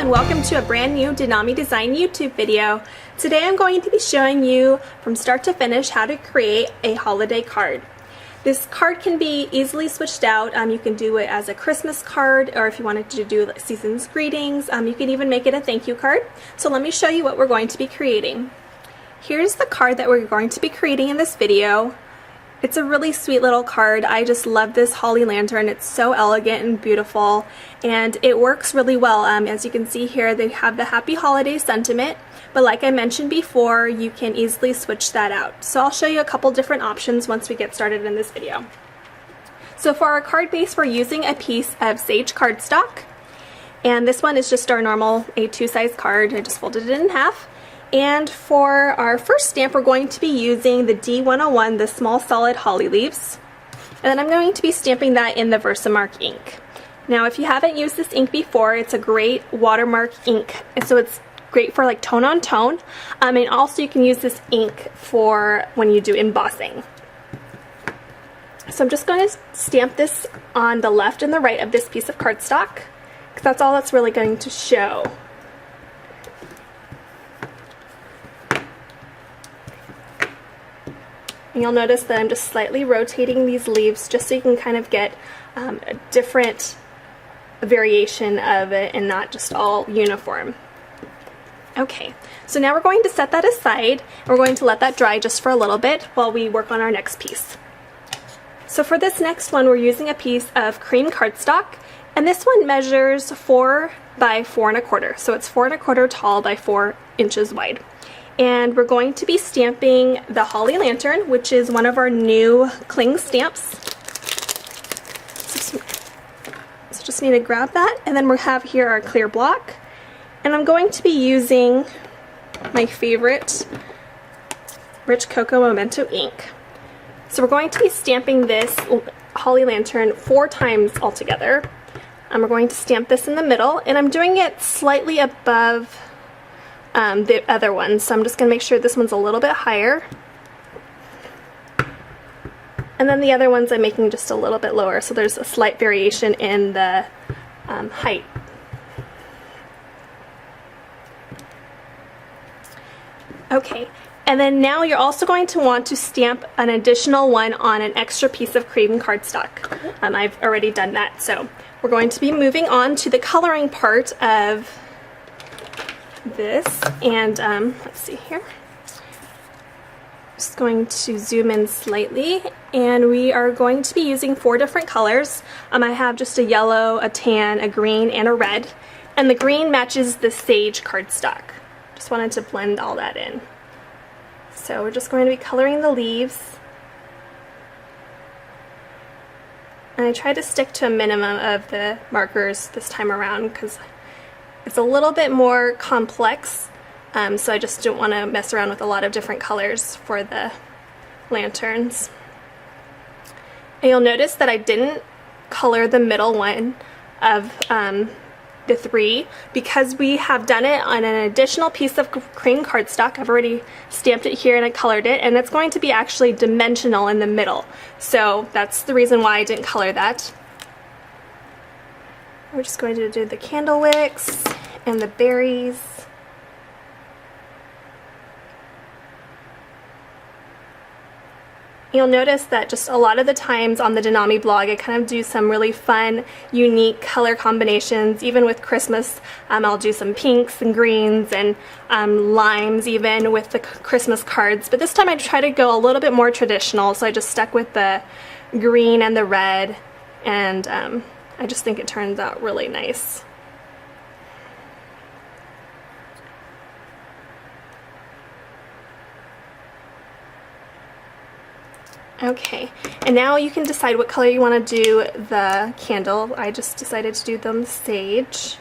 and welcome to a brand new DeNami Design YouTube video. Today I'm going to be showing you from start to finish how to create a holiday card. This card can be easily switched out. You can do it as a Christmas card, or if you wanted to do like season's greetings, you can even make it a thank you card. So let me show you what we're going to be creating. Here's the card that we're going to be creating in this video. It's a really sweet little card. I just love this holly lantern. It's so elegant and beautiful, and it works really well. As you can see here, they have the happy holiday sentiment, but like I mentioned before, you can easily switch that out. So I'll show you a couple different options once we get started in this video. So for our card base, we're using a piece of sage cardstock, and this one is just our normal A2 size card. I just folded it in half. And for our first stamp, we're going to be using the D101, the small solid holly leaves. And then I'm going to be stamping that in the Versamark ink. Now, if you haven't used this ink before, it's a great watermark ink. And so it's great for like tone on tone. And also you can use this ink for when you do embossing. So I'm just going to stamp this on the left and the right of this piece of cardstock, because that's all that's really going to show. And you'll notice that I'm just slightly rotating these leaves just so you can kind of get a different variation of it and not just all uniform. Okay, so now we're going to set that aside, and we're going to let that dry just for a little bit while we work on our next piece. So for this next one, we're using a piece of cream cardstock, and this one measures 4 by 4 1/4. So it's 4 1/4 tall by 4 inches wide. And we're going to be stamping the holly lantern, which is one of our new cling stamps. So just need to grab that, and then we'll have here our clear block. And I'm going to be using my favorite Rich Cocoa Memento ink. So we're going to be stamping this holly lantern 4 times altogether. And we're going to stamp this in the middle, and I'm doing it slightly above the other one, so I'm just going to make sure this one's a little bit higher, and then the other ones I'm making just a little bit lower, so there's a slight variation in the height. Okay, and then now you're also going to want to stamp an additional one on an extra piece of cream cardstock. I've already done that, so we're going to be moving on to the coloring part of this, and let's see here. Just going to zoom in slightly, and we are going to be using 4 different colors. I have just a yellow, a tan, a green, and a red, and the green matches the sage cardstock. Just wanted to blend all that in. So we're just going to be coloring the leaves, and I tried to stick to a minimum of the markers this time around because it's a little bit more complex, so I just don't want to mess around with a lot of different colors for the lanterns. And you'll notice that I didn't color the middle one of the 3 because we have done it on an additional piece of cream cardstock. I've already stamped it here and I colored it, and it's going to be actually dimensional in the middle. So that's the reason why I didn't color that. We're just going to do the candle wicks and the berries. You'll notice that just a lot of the times on the DeNami blog, I kind of do some really fun, unique color combinations. Even with Christmas, I'll do some pinks and greens and limes even with the Christmas cards. But this time I try to go a little bit more traditional, so I just stuck with the green and the red, and I just think it turns out really nice. Okay, and now you can decide what color you want to do the candle. I just decided to do them sage.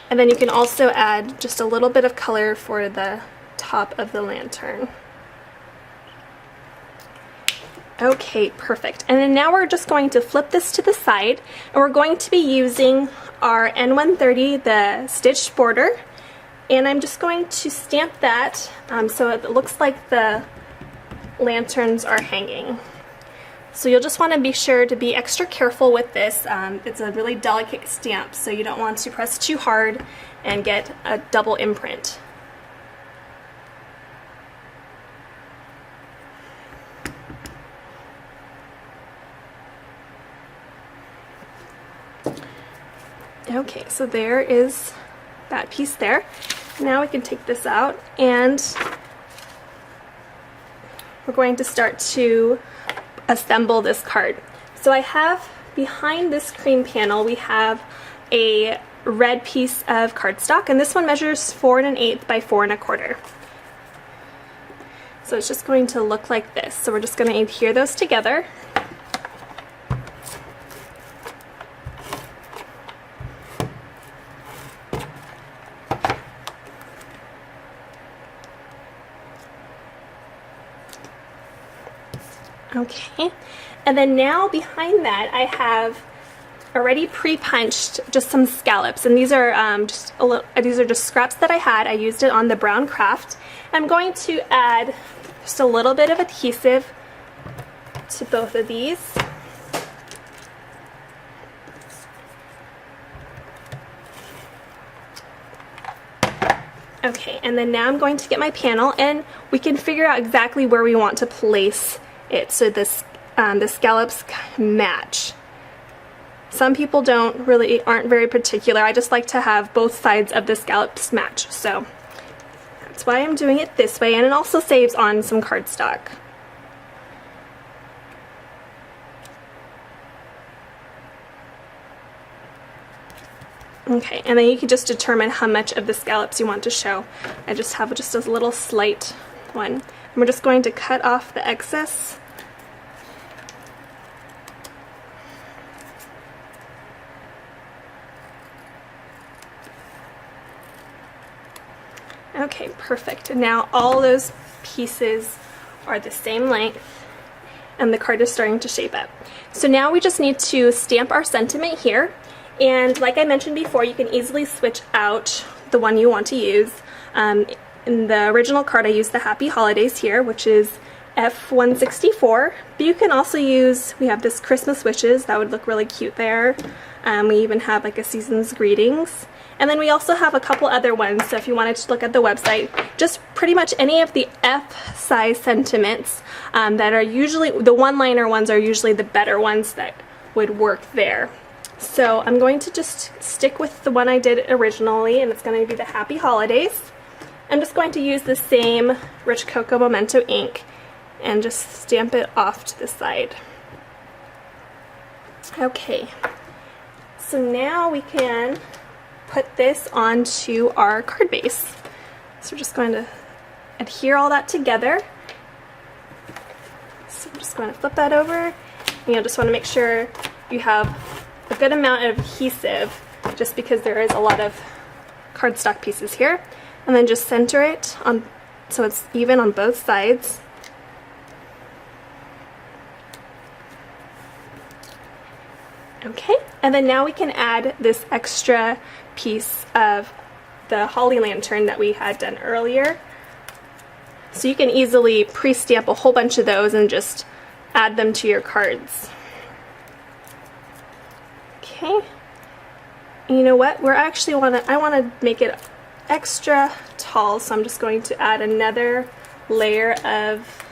And then you can also add just a little bit of color for the top of the lantern. Okay, perfect. And then now we're just going to flip this to the side, and we're going to be using our N130, the stitched border, and I'm just going to stamp that so it looks like the lanterns are hanging. So you'll just want to be sure to be extra careful with this. It's a really delicate stamp, so you don't want to press too hard and get a double imprint. Okay, so there is that piece there. Now we can take this out and we're going to start to assemble this card. So I have behind this cream panel, we have a red piece of cardstock, and this one measures 4 1/8 by 4 1/4. So it's just going to look like this. So we're just going to adhere those together. Okay, and then now behind that I have already pre-punched just some scallops, and these are just scraps that I had. I used it on the brown craft. I'm going to add just a little bit of adhesive to both of these. Okay, and then now I'm going to get my panel, and we can figure out exactly where we want to place it so this the scallops match. Some people aren't very particular. I just like to have both sides of the scallops match, so that's why I'm doing it this way, and it also saves on some cardstock. Okay, and then you can just determine how much of the scallops you want to show. I just have just a little slight one. And we're just going to cut off the excess. Okay, perfect. And now all those pieces are the same length, and the card is starting to shape up. So now we just need to stamp our sentiment here. And like I mentioned before, you can easily switch out the one you want to use. In the original card, I used the Happy Holidays here, which is F164. But you can also use, we have this Christmas Wishes, that would look really cute there. We even have like a Season's Greetings. And then we also have a couple other ones, so if you wanted to look at the website, just pretty much any of the F size sentiments that are usually, the one-liner ones are usually the better ones that would work there. So I'm going to just stick with the one I did originally, and it's going to be the Happy Holidays. I'm just going to use the same Rich Cocoa Memento ink and just stamp it off to the side. Okay, so now we can put this onto our card base. So we're just going to adhere all that together. So I'm just going to flip that over, and you'll just want to make sure you have a good amount of adhesive, just because there is a lot of cardstock pieces here, and then just center it on so it's even on both sides. Okay, and then now we can add this extra piece of the holly lantern that we had done earlier. So you can easily pre-stamp a whole bunch of those and just add them to your cards. Okay, and you know what? I want to make it extra tall, so I'm just going to add another layer of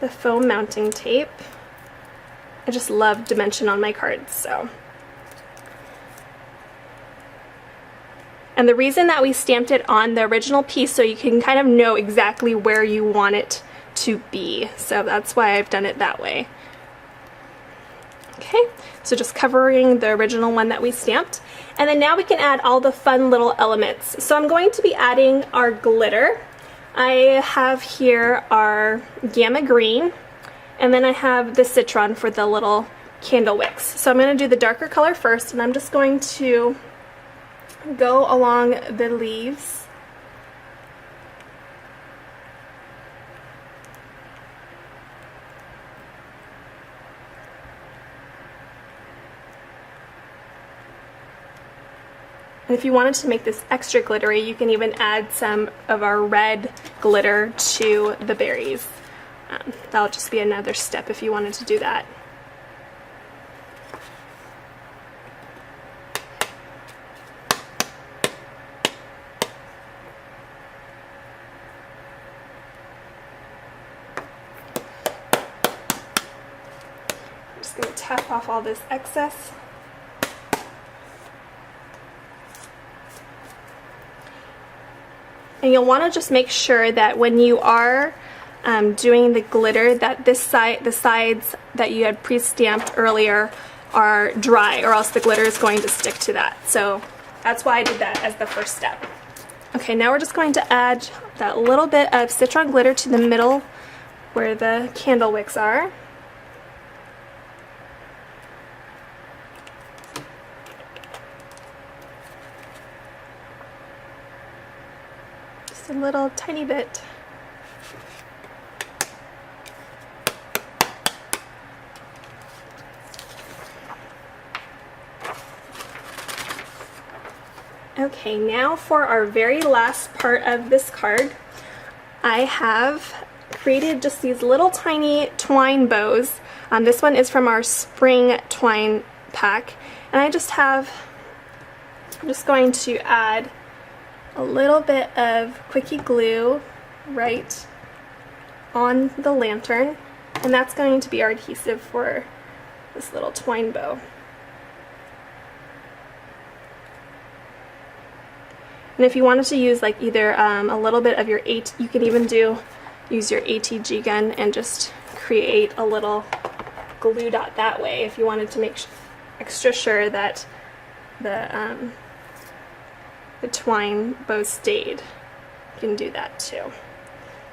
the foam mounting tape. I just love dimension on my cards, so. And the reason that we stamped it on the original piece, so you can kind of know exactly where you want it to be. So that's why I've done it that way. Okay, so just covering the original one that we stamped. And then now we can add all the fun little elements. So I'm going to be adding our glitter. I have here our Gamma Green, and then I have the Citron for the little candle wicks. So I'm going to do the darker color first, and I'm just going to go along the leaves. And if you wanted to make this extra glittery, you can even add some of our red glitter to the berries. that'll just be another step if you wanted to do that. I'm just going to tap off all this excess. And you'll want to just make sure that when you are doing the glitter, that the sides that you had pre-stamped earlier are dry, or else the glitter is going to stick to that. So that's why I did that as the first step. Okay, now we're just going to add that little bit of citron glitter to the middle where the candle wicks are. Just a little tiny bit. Okay, now for our very last part of this card, I have created just these little tiny twine bows. This one is from our spring twine pack, and I'm just going to add a little bit of quickie glue right on the lantern, and that's going to be our adhesive for this little twine bow. And if you wanted to use like either a little bit of your you can even use your ATG gun and just create a little glue dot that way if you wanted to make extra sure that the twine bow stayed. You can do that too.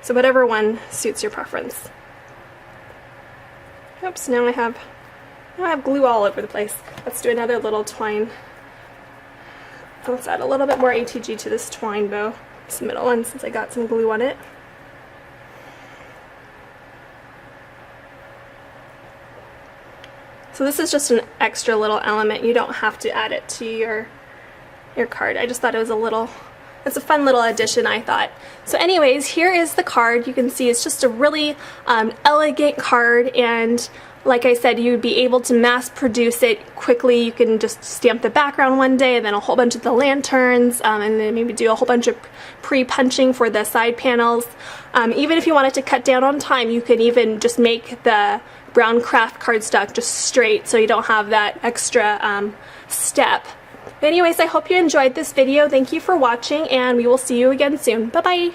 So whatever one suits your preference. Oops, now I have glue all over the place. Let's do another little twine. Let's add a little bit more ATG to this twine bow, this middle one, since I got some glue on it. So this is just an extra little element. You don't have to add it to your card. I just thought it was it's a fun little addition, I thought. So anyways, here is the card. You can see it's just a really elegant card, and like I said, you'd be able to mass produce it quickly. You can just stamp the background one day and then a whole bunch of the lanterns, and then maybe do a whole bunch of pre-punching for the side panels. Even if you wanted to cut down on time, you could even just make the brown craft cardstock just straight so you don't have that extra step. But anyways, I hope you enjoyed this video. Thank you for watching, and we will see you again soon. Bye-bye!